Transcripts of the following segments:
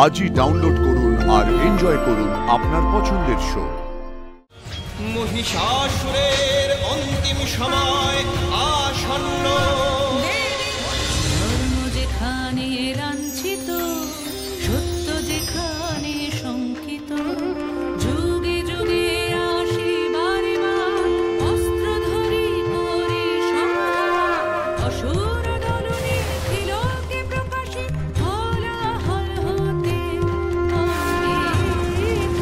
আজই ডাউনলোড করুন আর এনজয় করুন আপনার পছন্দের শো। মহিষাসুরের অন্তিম সময় আসন্ন। ধর্ম যেখানে লাঞ্ছিত, সত্য যেখানে শঙ্কিত, যুগে যুগে আসি বারে বার, অস্ত্র ধরি করি সংহার। অসুর দলনে তিলকে প্রকাশে হলাহল হতে অমৃত।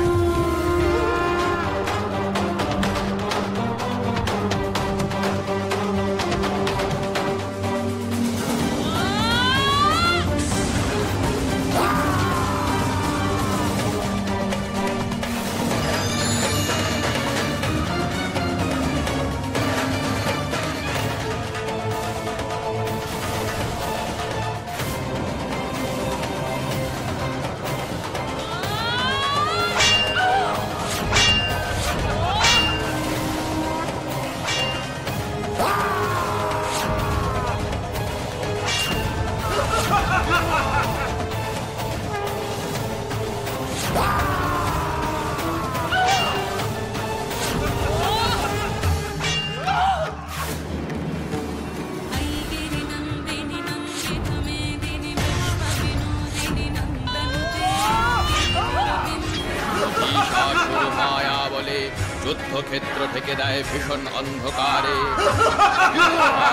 মায়া বলে যুদ্ধক্ষেত্র থেকে দেয় ভীষণ অন্ধকারে।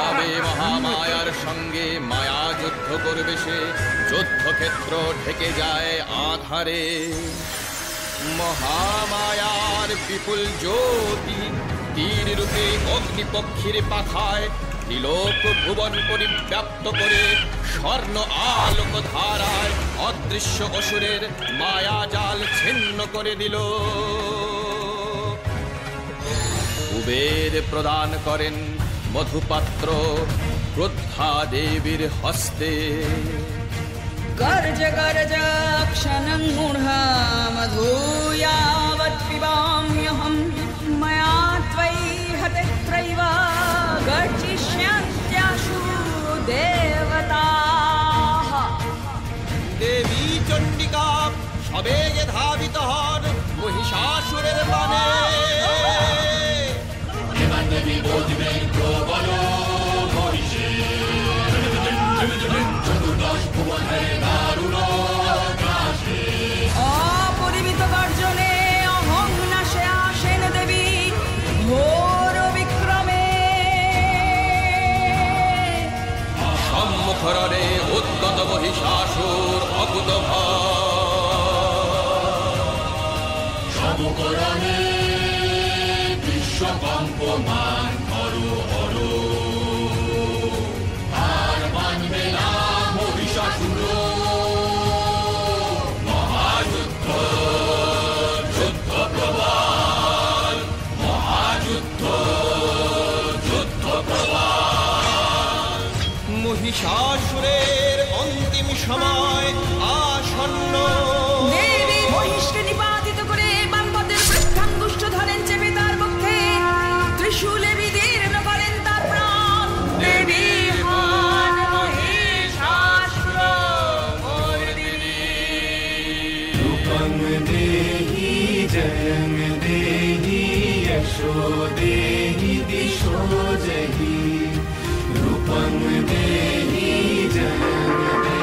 আবে মহামায়ার সঙ্গে মায়া যুদ্ধ করবে সে, যুদ্ধক্ষেত্র ঢেকে যায় আধারে। মহামায়ার বিপুল জ্যোতি তীর রূপে অগ্নিপক্ষীর পাখায় ত্রিলোক ভুবন পরিব্যাপ্ত করে স্বর্ণ আলোক ধারায় অদৃশ্য অসুরের মায়া জাল ছিন্ন করে দিল। কুবের প্রদান করেন মধুপাত্র ক্রোদ্ধা দেবীর হস্তে। गर्ज गर्ज क्षणं मूढा मधुयावत् पिबाम्यहं, मया त्वयि हतत्रैव गर्जिष्यन्त्याशु देवताः। দেবী চণ্ডিকা সবেগে ধাবিত হন মহিষাসুরের বাণে। অপরিমিত গর্জনে অহং নাশে আসেন দেবী ঘোর বিক্রমে। সম্মুখরণে উদ্গত মহিষাসুর অকুত সমকরণে বিশ্বকম্পমান হরো হরো, আর মানবে না মহিষাসুর। মহাযুদ্ধ যুদ্ধ প্রবাল, মহাযুদ্ধ যুদ্ধ প্রবাল। মহিষাসুরের অন্তিম সময় আসন্ন। দেবী মহিষকে নিপাতিত করে বামপদের পৃষ্ঠাঙ্গুষ্ঠ ধরেন চেপে তার পক্ষে, ত্রিশূলে বিদীর্ণ করেন তার প্রাণ। দেবী হন মহিষাসুর মর্দিনী। রূপং দেহি জয়ং দেহি যশো দেহি দিশো জহি। রূপং দেহি জয়ং দেহি